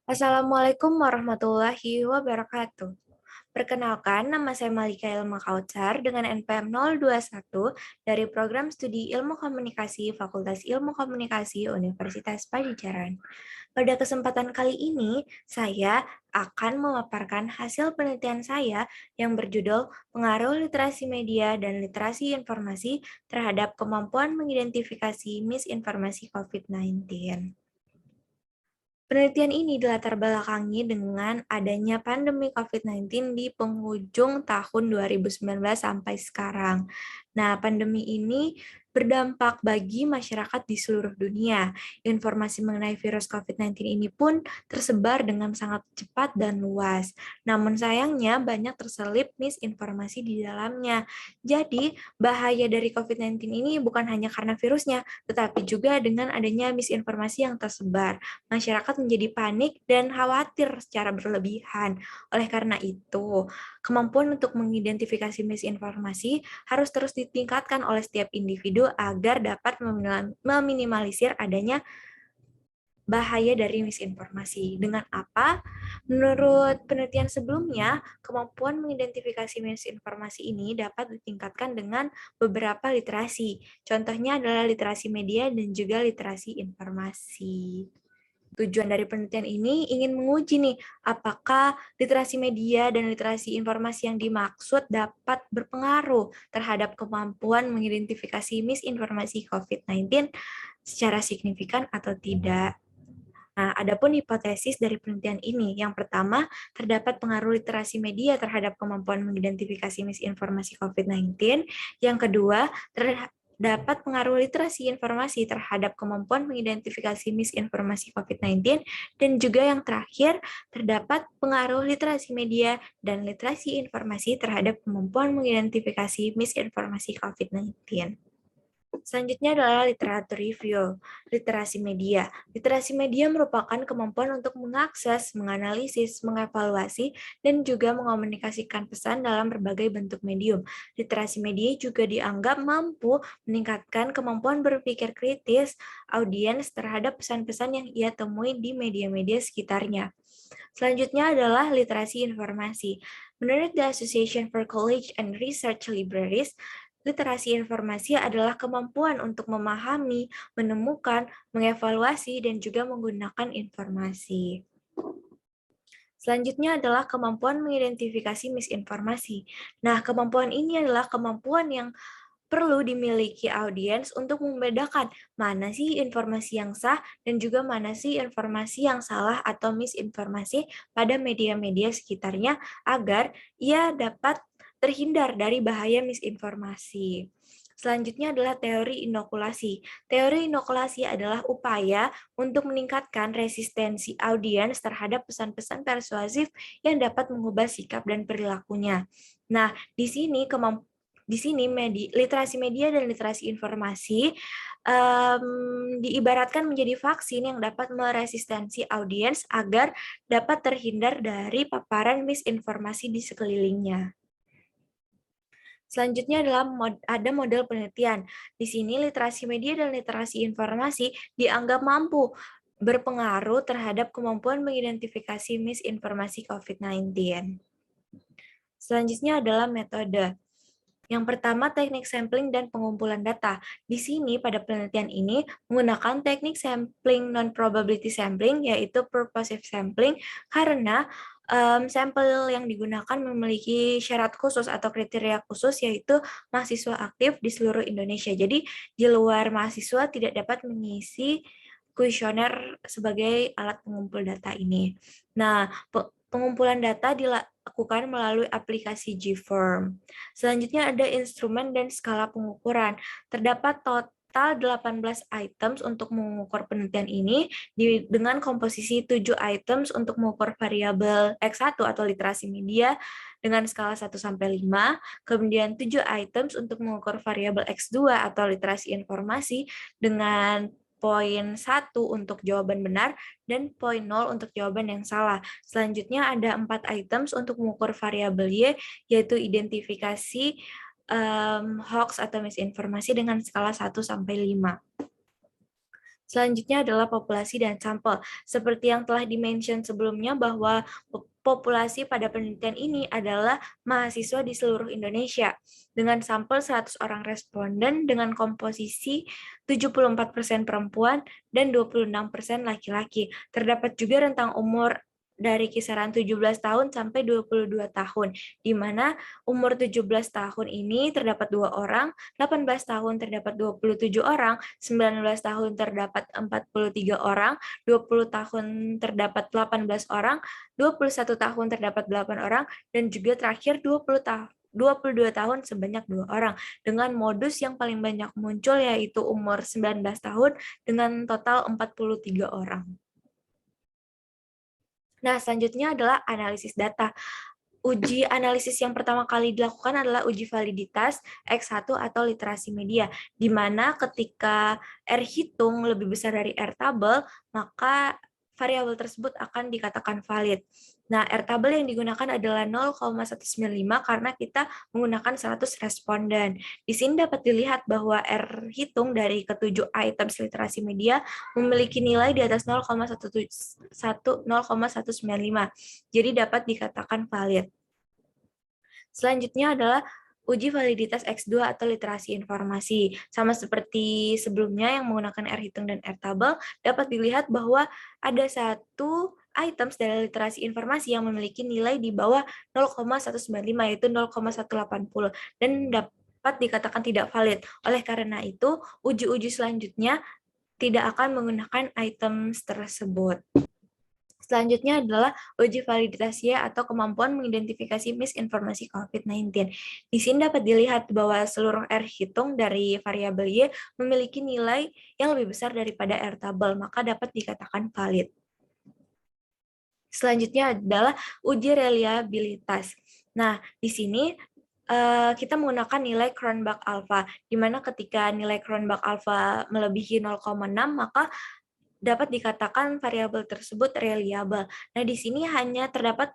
Assalamualaikum warahmatullahi wabarakatuh. Perkenalkan, nama saya Malika Ilma Kautsar dengan NPM 021 dari Program Studi Ilmu Komunikasi Fakultas Ilmu Komunikasi Universitas Padjadjaran. Pada kesempatan kali ini, saya akan memaparkan hasil penelitian saya yang berjudul Pengaruh Literasi Media dan Literasi Informasi terhadap Kemampuan Mengidentifikasi Misinformasi COVID-19. Penelitian ini dilatar belakangi dengan adanya pandemi COVID-19 di penghujung tahun 2019 sampai sekarang. Nah, pandemi ini berdampak bagi masyarakat di seluruh dunia. Informasi mengenai virus COVID-19 ini pun tersebar dengan sangat cepat dan luas. Namun sayangnya banyak terselip misinformasi di dalamnya. Jadi, bahaya dari COVID-19 ini bukan hanya karena virusnya, tetapi juga dengan adanya misinformasi yang tersebar. Masyarakat menjadi panik dan khawatir secara berlebihan. Oleh karena itu, kemampuan untuk mengidentifikasi misinformasi harus terus ditingkatkan oleh setiap individu agar dapat meminimalisir adanya bahaya dari misinformasi. Dengan apa? Menurut penelitian sebelumnya, kemampuan mengidentifikasi misinformasi ini dapat ditingkatkan dengan beberapa literasi. Contohnya adalah literasi media dan juga literasi informasi. Tujuan dari penelitian ini ingin menguji nih, apakah literasi media dan literasi informasi yang dimaksud dapat berpengaruh terhadap kemampuan mengidentifikasi misinformasi COVID-19 secara signifikan atau tidak. Nah, adapun hipotesis dari penelitian ini, yang pertama, terdapat pengaruh literasi media terhadap kemampuan mengidentifikasi misinformasi COVID-19. Yang kedua, terdapat pengaruh literasi informasi terhadap kemampuan mengidentifikasi misinformasi COVID-19. Dan juga yang terakhir, terdapat pengaruh literasi media dan literasi informasi terhadap kemampuan mengidentifikasi misinformasi COVID-19. Selanjutnya adalah literatur review, literasi media. Literasi media merupakan kemampuan untuk mengakses, menganalisis, mengevaluasi, dan juga mengomunikasikan pesan dalam berbagai bentuk medium. Literasi media juga dianggap mampu meningkatkan kemampuan berpikir kritis audiens terhadap pesan-pesan yang ia temui di media-media sekitarnya. Selanjutnya adalah literasi informasi. Menurut the Association for College and Research Libraries, literasi informasi adalah kemampuan untuk memahami, menemukan, mengevaluasi, dan juga menggunakan informasi. Selanjutnya adalah kemampuan mengidentifikasi misinformasi. Nah, kemampuan ini adalah kemampuan yang perlu dimiliki audiens untuk membedakan mana sih informasi yang sah dan juga mana sih informasi yang salah atau misinformasi pada media-media sekitarnya agar ia dapat terhindar dari bahaya misinformasi. Selanjutnya adalah teori inokulasi. Teori inokulasi adalah upaya untuk meningkatkan resistensi audiens terhadap pesan-pesan persuasif yang dapat mengubah sikap dan perilakunya. Nah, di sini literasi media dan literasi informasi diibaratkan menjadi vaksin yang dapat meresistensi audiens agar dapat terhindar dari paparan misinformasi di sekelilingnya. Selanjutnya adalah ada model penelitian. Di sini literasi media dan literasi informasi dianggap mampu berpengaruh terhadap kemampuan mengidentifikasi misinformasi COVID-19. Selanjutnya adalah metode. Yang pertama, teknik sampling dan pengumpulan data. Di sini, pada penelitian ini, menggunakan teknik sampling non-probability sampling, yaitu purposive sampling, karena sampel yang digunakan memiliki syarat khusus atau kriteria khusus, yaitu mahasiswa aktif di seluruh Indonesia. Jadi, di luar mahasiswa tidak dapat mengisi kuesioner sebagai alat pengumpul data ini. Nah, pengumpulan data dilakukan melalui aplikasi GForm. Selanjutnya ada instrumen dan skala pengukuran. Terdapat total 18 items untuk mengukur penelitian ini dengan komposisi 7 items untuk mengukur variabel X1 atau literasi media dengan skala 1 sampai 5, kemudian 7 items untuk mengukur variabel X2 atau literasi informasi dengan poin 1 untuk jawaban benar dan poin 0 untuk jawaban yang salah. Selanjutnya ada 4 items untuk mengukur variabel Y, yaitu identifikasi hoax atau misinformasi dengan skala 1 sampai 5. Selanjutnya adalah populasi dan sampel. Seperti yang telah dimention sebelumnya bahwa populasi pada penelitian ini adalah mahasiswa di seluruh Indonesia dengan sampel 100 orang responden dengan komposisi 74% perempuan dan 26% laki-laki. Terdapat juga rentang umur dari kisaran 17 tahun sampai 22 tahun, di mana umur 17 tahun ini terdapat 2 orang, 18 tahun terdapat 27 orang, 19 tahun terdapat 43 orang, 20 tahun terdapat 18 orang, 21 tahun terdapat 8 orang, dan juga terakhir 22 tahun sebanyak 2 orang, dengan modus yang paling banyak muncul yaitu umur 19 tahun dengan total 43 orang. Nah, selanjutnya adalah analisis data. Uji analisis yang pertama kali dilakukan adalah uji validitas X1 atau literasi media, di mana ketika R hitung lebih besar dari R tabel, maka variabel tersebut akan dikatakan valid. Nah, R tabel yang digunakan adalah 0,195 karena kita menggunakan 100 responden. Di sini dapat dilihat bahwa R hitung dari ketujuh items literasi media memiliki nilai di atas 0,195. Jadi dapat dikatakan valid. Selanjutnya adalah uji validitas X2 atau literasi informasi. Sama seperti sebelumnya yang menggunakan R hitung dan R tabel, dapat dilihat bahwa ada satu items dari literasi informasi yang memiliki nilai di bawah 0,195 yaitu 0,180 dan dapat dikatakan tidak valid. Oleh karena itu, uji-uji selanjutnya tidak akan menggunakan items tersebut. Selanjutnya adalah uji validitas Y atau kemampuan mengidentifikasi misinformasi COVID-19. Di sini dapat dilihat bahwa seluruh R hitung dari variabel Y memiliki nilai yang lebih besar daripada R tabel, maka dapat dikatakan valid. Selanjutnya adalah uji reliabilitas. Nah, di sini kita menggunakan nilai Cronbach alpha, di mana ketika nilai Cronbach alpha melebihi 0,6, maka dapat dikatakan variabel tersebut reliable. Nah, di sini hanya terdapat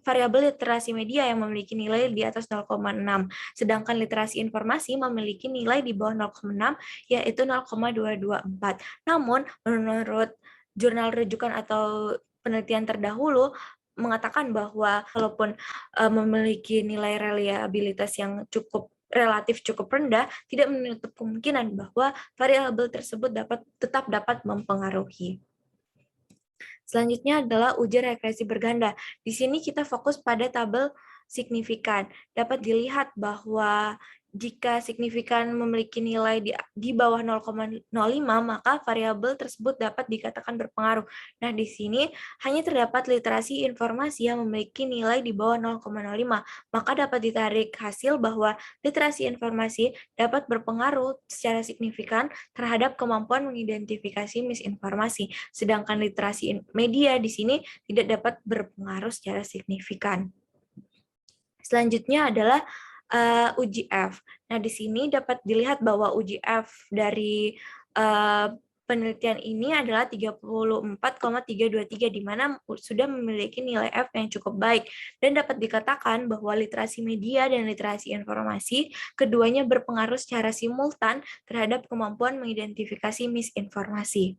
variabel literasi media yang memiliki nilai di atas 0,6, sedangkan literasi informasi memiliki nilai di bawah 0,6, yaitu 0,224. Namun, menurut jurnal rujukan atau penelitian terdahulu, mengatakan bahwa walaupun memiliki nilai reliabilitas yang relatif cukup rendah, tidak menutup kemungkinan bahwa variabel tersebut tetap dapat mempengaruhi. Selanjutnya adalah uji regresi berganda. Di sini kita fokus pada tabel signifikan. Dapat dilihat bahwa jika signifikan memiliki nilai di bawah 0,05, maka variabel tersebut dapat dikatakan berpengaruh. Nah, di sini hanya terdapat literasi informasi yang memiliki nilai di bawah 0,05, maka dapat ditarik hasil bahwa literasi informasi dapat berpengaruh secara signifikan terhadap kemampuan mengidentifikasi misinformasi, sedangkan literasi media di sini tidak dapat berpengaruh secara signifikan. Selanjutnya adalah uji F. Nah, di sini dapat dilihat bahwa uji F dari penelitian ini adalah 34,323, di mana sudah memiliki nilai F yang cukup baik, dan dapat dikatakan bahwa literasi media dan literasi informasi keduanya berpengaruh secara simultan terhadap kemampuan mengidentifikasi misinformasi.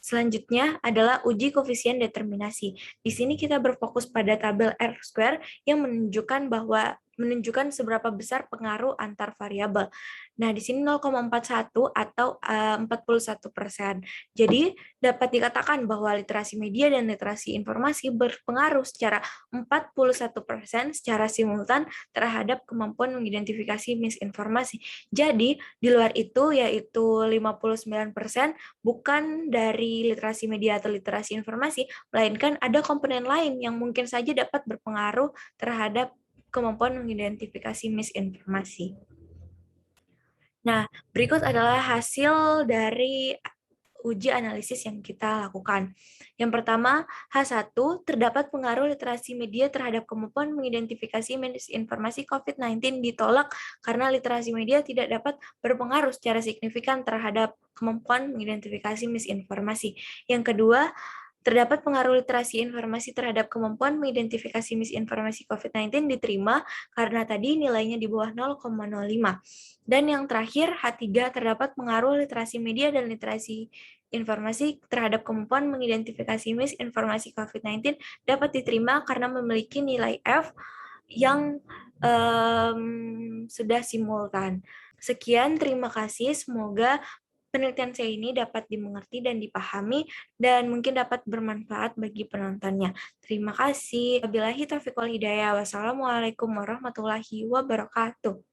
Selanjutnya adalah uji koefisien determinasi. Di sini kita berfokus pada tabel R-square yang menunjukkan seberapa besar pengaruh antar variabel. Nah, di sini 0,41 atau 41%. Jadi, dapat dikatakan bahwa literasi media dan literasi informasi berpengaruh secara 41% secara simultan terhadap kemampuan mengidentifikasi misinformasi. Jadi, di luar itu yaitu 59% bukan dari literasi media atau literasi informasi, melainkan ada komponen lain yang mungkin saja dapat berpengaruh terhadap kemampuan mengidentifikasi misinformasi. Nah, berikut adalah hasil dari uji analisis yang kita lakukan. Yang pertama, H1, terdapat pengaruh literasi media terhadap kemampuan mengidentifikasi misinformasi COVID-19 ditolak karena literasi media tidak dapat berpengaruh secara signifikan terhadap kemampuan mengidentifikasi misinformasi. Yang kedua, Terdapat pengaruh literasi informasi terhadap kemampuan mengidentifikasi misinformasi COVID-19 diterima karena tadi nilainya di bawah 0,05. Dan yang terakhir, H3, terdapat pengaruh literasi media dan literasi informasi terhadap kemampuan mengidentifikasi misinformasi COVID-19 dapat diterima karena memiliki nilai F yang sudah simultan. Sekian, terima kasih. Semoga penelitian saya ini dapat dimengerti dan dipahami dan mungkin dapat bermanfaat bagi penontonnya. Terima kasih. Wabillahi taufiq wal hidayah. Wassalamualaikum warahmatullahi wabarakatuh.